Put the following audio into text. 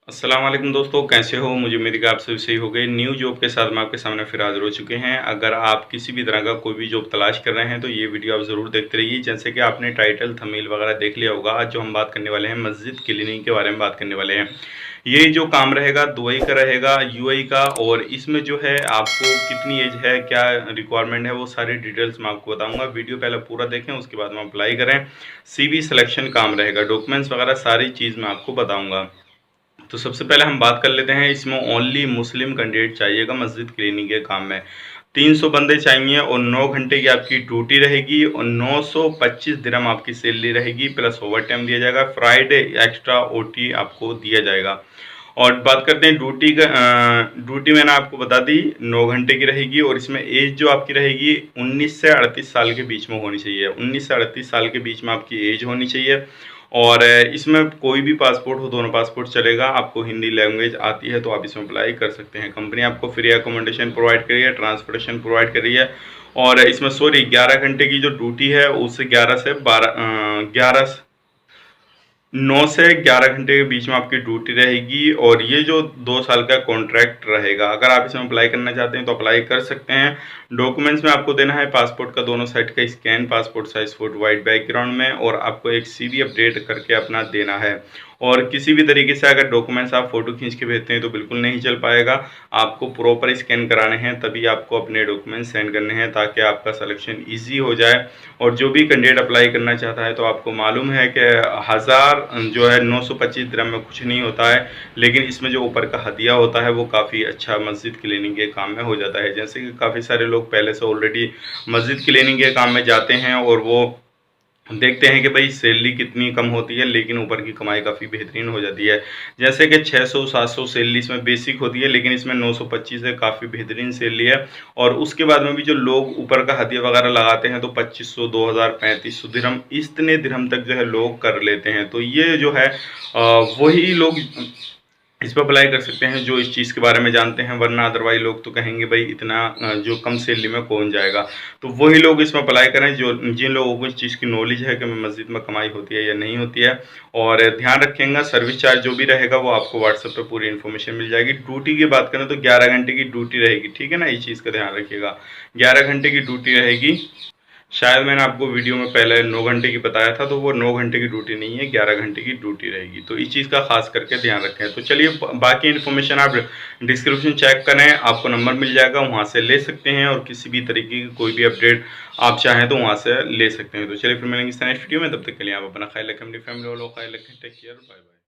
अस्सलाम वालेकुम दोस्तों, कैसे हो? मुझे उम्मीद है कि आप सभी सही हो गए। न्यू जॉब के साथ मैं आपके सामने फिर हाज़िर हो चुके हैं। अगर आप किसी भी तरह का कोई भी जॉब तलाश कर रहे हैं तो ये वीडियो आप ज़रूर देखते रहिए। जैसे कि आपने टाइटल थंबनेल वगैरह देख लिया होगा, आज जो हम बात करने वाले हैं मस्जिद क्लीनिंग के बारे में बात करने वाले हैं। ये जो काम रहेगा दुबई का रहेगा, यूएई का, और इसमें जो है आपको कितनी एज है, क्या रिक्वायरमेंट है, वो सारी डिटेल्स मैं आपको बताऊंगा। वीडियो पहले पूरा देखें, उसके बाद में अप्लाई करें। सीवी सिलेक्शन काम रहेगा, डॉक्यूमेंट्स वगैरह सारी चीज़ मैं आपको बताऊंगा। तो सबसे पहले हम बात कर लेते हैं, इसमें ओनली मुस्लिम कैंडिडेट चाहिएगा मस्जिद क्लीनिंग के काम में। 300 बंदे चाहिए और 9 घंटे की आपकी ड्यूटी रहेगी और 925 दिरहम आपकी सैलरी रहेगी, प्लस ओवर टाइम दिया जाएगा, फ्राइडे एक्स्ट्रा ओटी आपको दिया जाएगा। और बात करते हैं ड्यूटी का। ड्यूटी मैंने आपको बता दी 9 घंटे की रहेगी, और इसमें एज जो आपकी रहेगी 19 से 38 साल के बीच में होनी चाहिए। 19 से 38 साल के बीच में आपकी एज होनी चाहिए। और इसमें कोई भी पासपोर्ट हो, दोनों पासपोर्ट चलेगा। आपको हिंदी लैंग्वेज आती है तो आप इसमें अप्लाई कर सकते हैं। कंपनी आपको फ्री अकोमोडेशन प्रोवाइड कर रही है, ट्रांसपोर्टेशन प्रोवाइड कर रही है। और इसमें सॉरी 11 घंटे की जो ड्यूटी है उससे 9 से 11 घंटे के बीच में आपकी ड्यूटी रहेगी। और ये जो 2 साल का कॉन्ट्रैक्ट रहेगा। अगर आप इसमें अप्लाई करना चाहते हैं तो अप्लाई कर सकते हैं। डॉक्यूमेंट्स में आपको देना है पासपोर्ट का दोनों साइड का scan, passport size photo white background में, और आपको एक सीवी अपडेट करके अपना देना है। और किसी भी तरीके से अगर डॉक्यूमेंट्स आप फोटो खींच के भेजते हैं तो बिल्कुल नहीं चल पाएगा। आपको प्रॉपर स्कैन कराने हैं, तभी आपको अपने डॉक्यूमेंट्स सेंड करने हैं, ताकि आपका सिलेक्शन ईजी हो जाए। और जो भी कैंडिडेट अप्लाई करना चाहता है तो आपको मालूम है कि 1000 जो है 925 दिरहम में कुछ नहीं होता है, लेकिन इसमें जो ऊपर का हदिया होता है वो काफ़ी अच्छा मस्जिद क्लीनिंग के काम में हो जाता है। जैसे कि काफ़ी सारे लोग पहले से ऑलरेडी मस्जिद क्लीनिंग के काम में जाते हैं और वो देखते हैं कि भाई सैलरी कितनी कम होती है, लेकिन ऊपर की कमाई काफ़ी बेहतरीन हो जाती है। जैसे कि 600-700 सैलरी इसमें बेसिक होती है, लेकिन इसमें 925 है, काफ़ी बेहतरीन सैलरी है। और उसके बाद में भी जो लोग ऊपर का हदिया वगैरह लगाते हैं तो 2500, 2000, 3500 दिरहम, इतने दिरहम तक जो है लोग कर लेते हैं। तो ये जो है वही लोग इस पर अप्लाई कर सकते हैं जो इस चीज़ के बारे में जानते हैं, वरना अदरवाइज लोग तो कहेंगे भाई इतना जो कम सैलरी में कौन जाएगा। तो वही लोग इसमें अप्लाई करें जो जिन लोगों को इस चीज़ की नॉलेज है कि मस्जिद में कमाई होती है या नहीं होती है। और ध्यान रखेंगे, सर्विस चार्ज जो भी रहेगा वो आपको व्हाट्सएप पे पूरी इन्फॉर्मेशन मिल जाएगी। ड्यूटी की बात करें तो 11 घंटे की ड्यूटी रहेगी, ठीक है ना, इस चीज़ का ध्यान रखिएगा। 11 घंटे की ड्यूटी रहेगी। शायद मैंने आपको वीडियो में पहले 9 घंटे की बताया था, तो वो 9 घंटे की ड्यूटी नहीं है, 11 घंटे की ड्यूटी रहेगी। तो इस चीज़ का खास करके ध्यान रखें। तो चलिए बाकी इन्फॉर्मेशन आप डिस्क्रिप्शन चेक करें, आपको नंबर मिल जाएगा, वहाँ से ले सकते हैं। और किसी भी तरीके की कोई भी अपडेट आप चाहें तो वहाँ से ले सकते हैं। तो चलिए फिर मिलेंगे इस नेक्स्ट वीडियो में, तब तक के लिए आप अपना ख्याल रखें, अपनी फैमिली वालों का ख्याल रखें। Take care, bye bye.